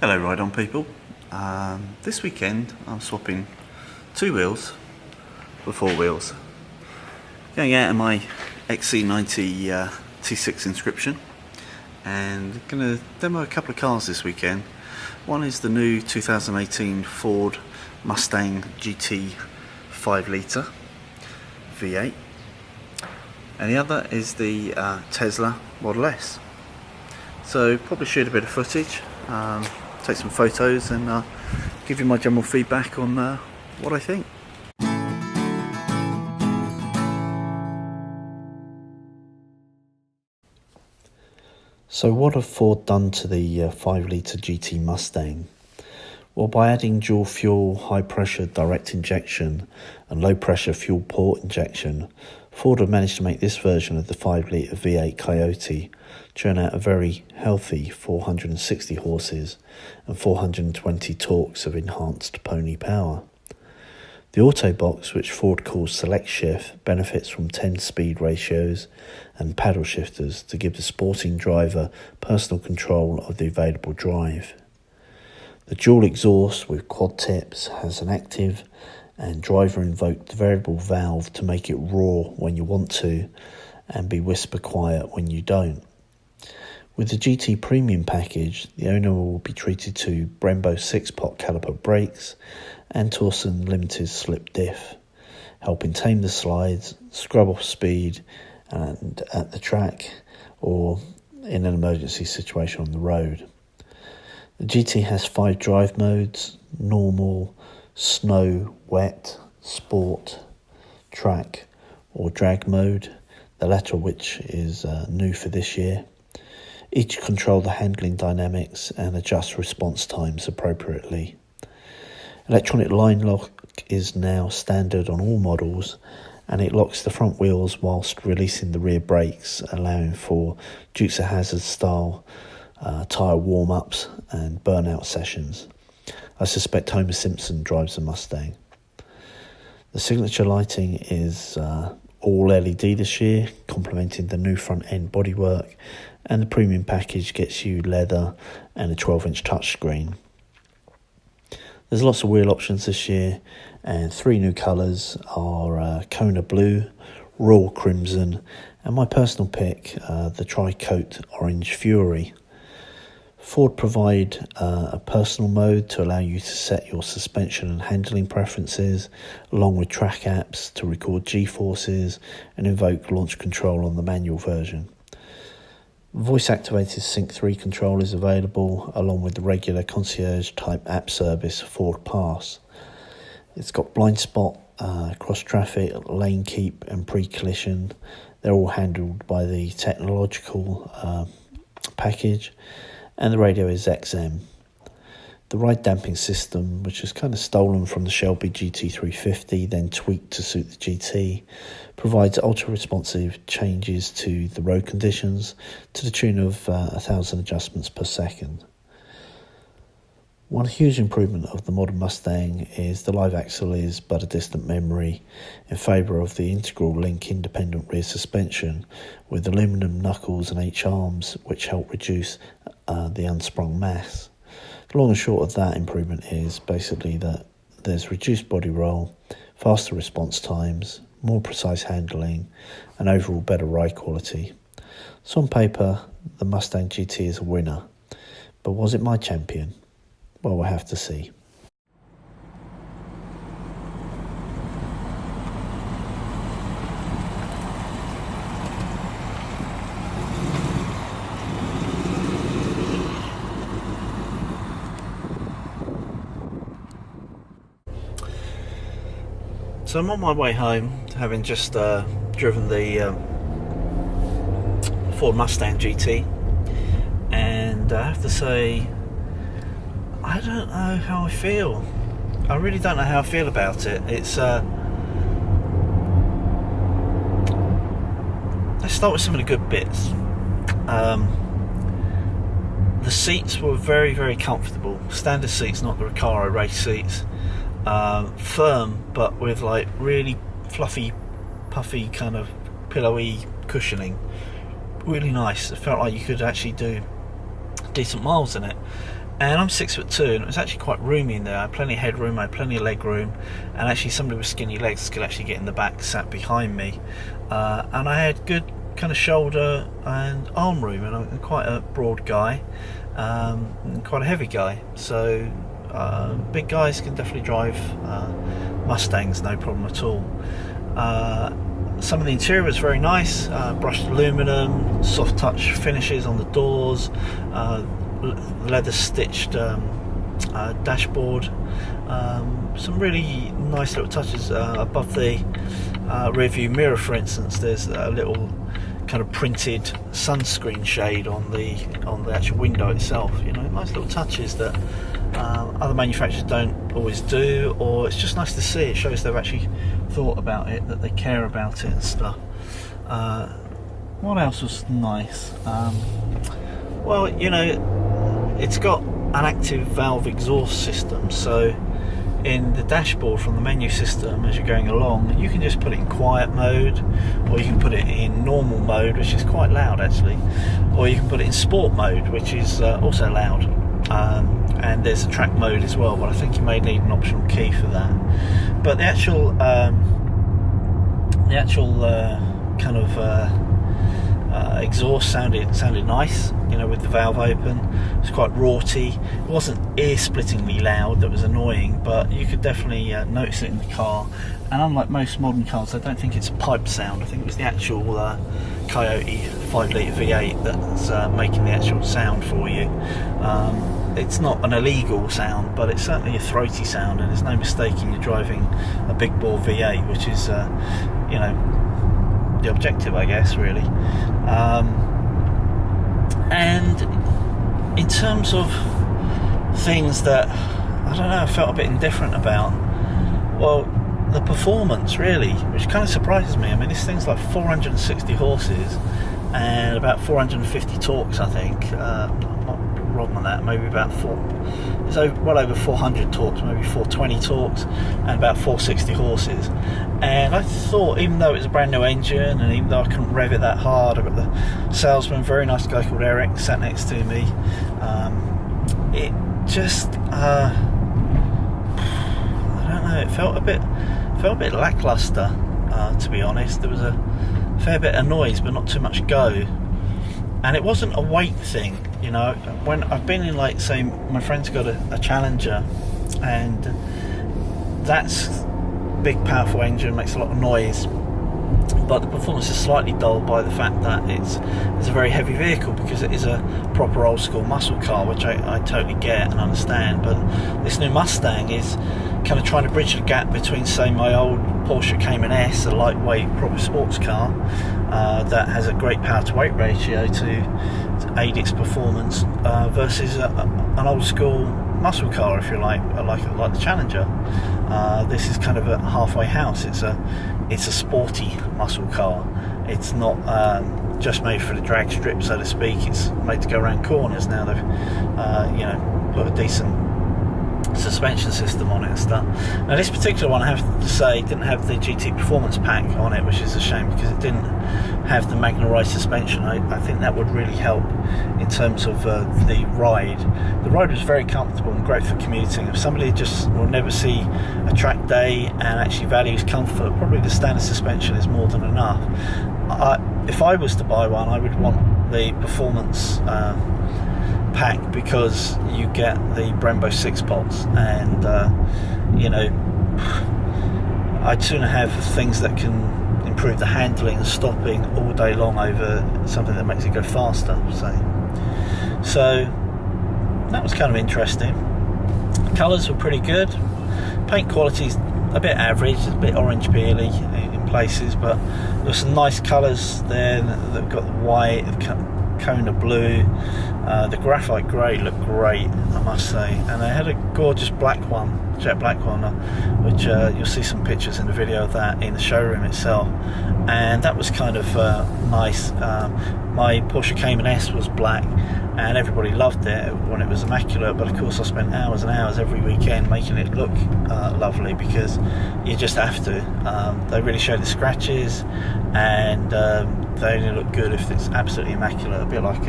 Hello Ride On people. This weekend I'm swapping two wheels for four wheels. Going out in my XC90 T6 inscription and going to demo a couple of cars this weekend. One is the new 2018 Ford Mustang GT 5 litre V8 and the other is the Tesla Model S. So probably shoot a bit of footage, take some photos and give you my general feedback on what I think. So what have Ford done to the 5 litre GT Mustang? Well, by adding dual fuel, high pressure direct injection and low pressure fuel port injection, Ford have managed to make this version of the 5 litre V8 Coyote churn out a very healthy 460 horses and 420 torques of enhanced pony power. The auto box, which Ford calls Select Shift, benefits from 10 speed ratios and paddle shifters to give the sporting driver personal control of the available drive. The dual exhaust with quad tips has an active and driver invoked variable valve to make it roar when you want to and be whisper quiet when you don't. With the GT Premium package, the owner will be treated to Brembo 6-pot caliper brakes and Torsen limited slip diff, helping tame the slides, scrub off speed and at the track or in an emergency situation on the road. The GT has 5 drive modes: normal, snow, wet, sport, track or drag mode, the latter of which is new for this year. Each control the handling dynamics and adjust response times appropriately. Electronic line lock is now standard on all models and it locks the front wheels whilst releasing the rear brakes, allowing for Dukes of Hazzard style tyre warm-ups and burnout sessions. I suspect Homer Simpson drives a Mustang. The signature lighting is all LED this year, complementing the new front end bodywork, and the premium package gets you leather and a 12-inch touchscreen. There's lots of wheel options this year, and 3 new colours are Kona Blue, Royal Crimson, and my personal pick, the Tri-Coat Orange Fury. Ford provide a personal mode to allow you to set your suspension and handling preferences, along with track apps to record G-forces and invoke launch control on the manual version. Voice-activated Sync 3 control is available, along with the regular concierge-type app service Ford Pass. It's got blind spot, cross-traffic, lane keep and pre-collision. They're all handled by the technological package. And the radio is XM. The ride damping system, which is kind of stolen from the Shelby GT350, then tweaked to suit the GT, provides ultra-responsive changes to the road conditions to the tune of 1,000 adjustments per second. One huge improvement of the modern Mustang is the live axle is but a distant memory in favour of the integral link independent rear suspension with aluminum knuckles and H-arms, which help reduce the unsprung mass. The long and short of that improvement is basically that there's reduced body roll, faster response times, more precise handling and overall better ride quality. So on paper the Mustang GT is a winner, but was it my champion? Well, we'll have to see. So I'm on my way home, having just driven the Ford Mustang GT, and I have to say, I don't know how I feel. I really don't know how I feel about it. It's let's start with some of the good bits. The seats were very, very comfortable. Standard seats, not the Recaro race seats. Firm, but with like really fluffy, puffy kind of pillowy cushioning. Really nice. It felt like you could actually do decent miles in it. And I'm 6'2", and it was actually quite roomy in there. I had plenty of headroom, I had plenty of leg room, and actually somebody with skinny legs could actually get in the back, sat behind me. And I had good kind of shoulder and arm room, and I'm quite a broad guy, and quite a heavy guy. So big guys can definitely drive Mustangs, no problem at all. Some of the interior was very nice, brushed aluminum, soft touch finishes on the doors, leather stitched dashboard, some really nice little touches above the rear view mirror, for instance. There's a little kind of printed sunscreen shade on the actual window itself. You know, nice little touches that other manufacturers don't always do, or it's just nice to see. It shows they've actually thought about it, that they care about it and stuff. What else was nice? Well, you know, it's got an active valve exhaust system, so in the dashboard from the menu system, as you're going along, you can just put it in quiet mode, or you can put it in normal mode, which is quite loud actually, or you can put it in sport mode, which is also loud. And there's a track mode as well, but I think you may need an optional key for that. But the actual kind of exhaust sounded nice, you know, with the valve open. It was quite raughty. It wasn't ear-splittingly loud, that was annoying, but you could definitely notice it in the car. And unlike most modern cars, I don't think it's a pipe sound. I think it was the actual Coyote 5-litre V8 that's making the actual sound for you. It's not an illegal sound, but it's certainly a throaty sound, and there's no mistaking you're driving a big bore V8, which is, you know, the objective, I guess, really. And in terms of things that, I don't know, I felt a bit indifferent about, well, the performance, really, which kind of surprises me. I mean, this thing's like 460 horses and about 450 torques, I think. I'm not wrong on that, maybe about it's well over 400 torques, maybe 420 torques, and about 460 horses. And I thought, even though it was a brand new engine, and even though I couldn't rev it that hard, I got the salesman, very nice guy called Eric, sat next to me. It just, I don't know, it felt a bit lackluster, to be honest. There was a fair bit of noise, but not too much go. And it wasn't a weight thing, you know. When I've been in, like, say, my friend's got a Challenger, and that's big, powerful engine, makes a lot of noise, but the performance is slightly dulled by the fact that it's a very heavy vehicle, because it is a proper old school muscle car, which I totally get and understand. But this new Mustang is kind of trying to bridge the gap between, say, my old Porsche Cayman S, a lightweight proper sports car that has a great power to weight ratio to aid its performance, versus an old school muscle car, if you like the Challenger. This is kind of a halfway house. It's a sporty muscle car. It's not just made for the drag strip, so to speak. It's made to go around corners. Now they've you know, put a decent suspension system on it and stuff. Now this particular one, I have to say, didn't have the GT Performance Pack on it, which is a shame, because it didn't have the Magna suspension. I think that would really help in terms of the ride. The ride was very comfortable and great for commuting. If somebody just will never see a track day and actually values comfort, probably the standard suspension is more than enough. If I was to buy one, I would want the Performance Pack, because you get the Brembo 6 pods, and you know, I'd sooner have things that can improve the handling and stopping all day long over something that makes it go faster, so that was kind of interesting. Colours were pretty good. Paint quality's a bit average, it's a bit orange peely in places, but there's some nice colours there. They've got the white, Kona blue, the graphite grey looked great, I must say, and they had a gorgeous black one, jet black one, which you'll see some pictures in the video of that in the showroom itself, and that was kind of nice. My Porsche Cayman S was black, and everybody loved it when it was immaculate, but of course I spent hours and hours every weekend making it look lovely, because you just have to. They really show the scratches, and they only look good if it's absolutely immaculate, a bit like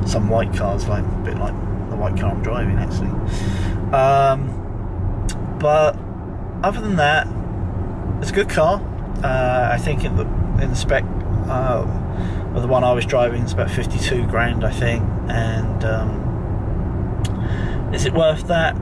some white cars, like a bit like the white car I'm driving, actually. But other than that, it's a good car. I think in the spec of the one I was driving, it's about 52 grand, I think. And is it worth that?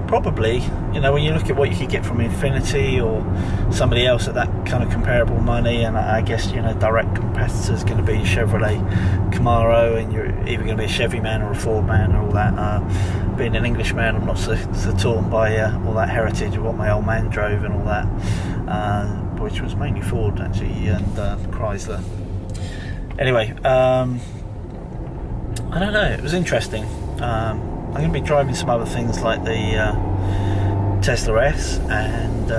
Probably. You know, when you look at what you could get from Infiniti or somebody else at that kind of comparable money, and I guess, you know, direct competitors going to be Chevrolet Camaro, and you're either going to be a Chevy man or a Ford man and all that. Being an English man, I'm not so torn by all that heritage of what my old man drove and all that, which was mainly Ford, actually, and Chrysler. Anyway, I don't know, it was interesting. I'm going to be driving some other things like the Tesla S, and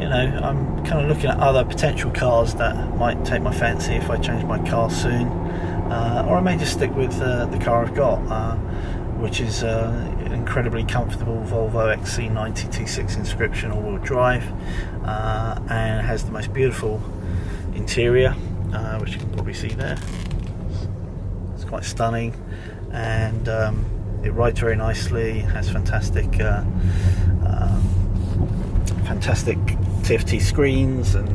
you know, I'm kind of looking at other potential cars that might take my fancy if I change my car soon, or I may just stick with the car I've got, which is an incredibly comfortable Volvo XC90 T6 inscription all-wheel drive, and it has the most beautiful interior, which you can probably see there. It's quite stunning, and it rides very nicely, has fantastic TFT screens and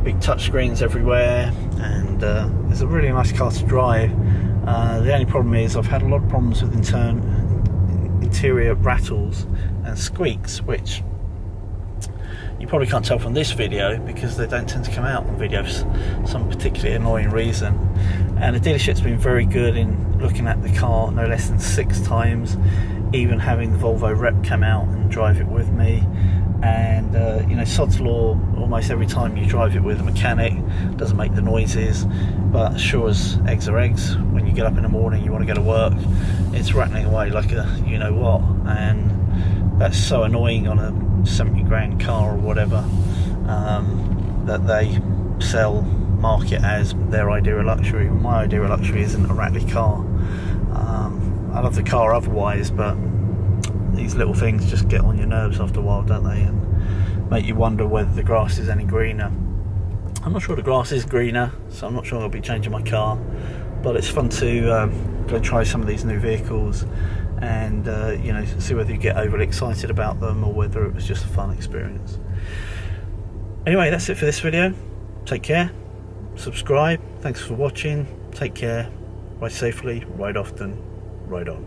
big touch screens everywhere, and it's a really nice car to drive. The only problem is I've had a lot of problems with interior rattles and squeaks, which you probably can't tell from this video because they don't tend to come out on videos for some particularly annoying reason. And the dealership's been very good in looking at the car no less than 6 times, even having the Volvo rep come out and drive it with me. And you know, sod's law, almost every time you drive it with a mechanic, doesn't make the noises, but sure as eggs are eggs, when you get up in the morning, you want to go to work, it's rattling away like a you know what, and that's so annoying on a 70 grand car or whatever, that they market as their idea of luxury. My idea of luxury isn't a rattly car. I love the car otherwise, but these little things just get on your nerves after a while, don't they, and make you wonder whether the grass is any greener. I'm not sure the grass is greener, so I'm not sure I'll be changing my car, but it's fun to go try some of these new vehicles and you know, see whether you get overly excited about them or whether it was just a fun experience. Anyway, that's it for this video. Take care, subscribe, thanks for watching, take care, ride safely, ride often, ride on.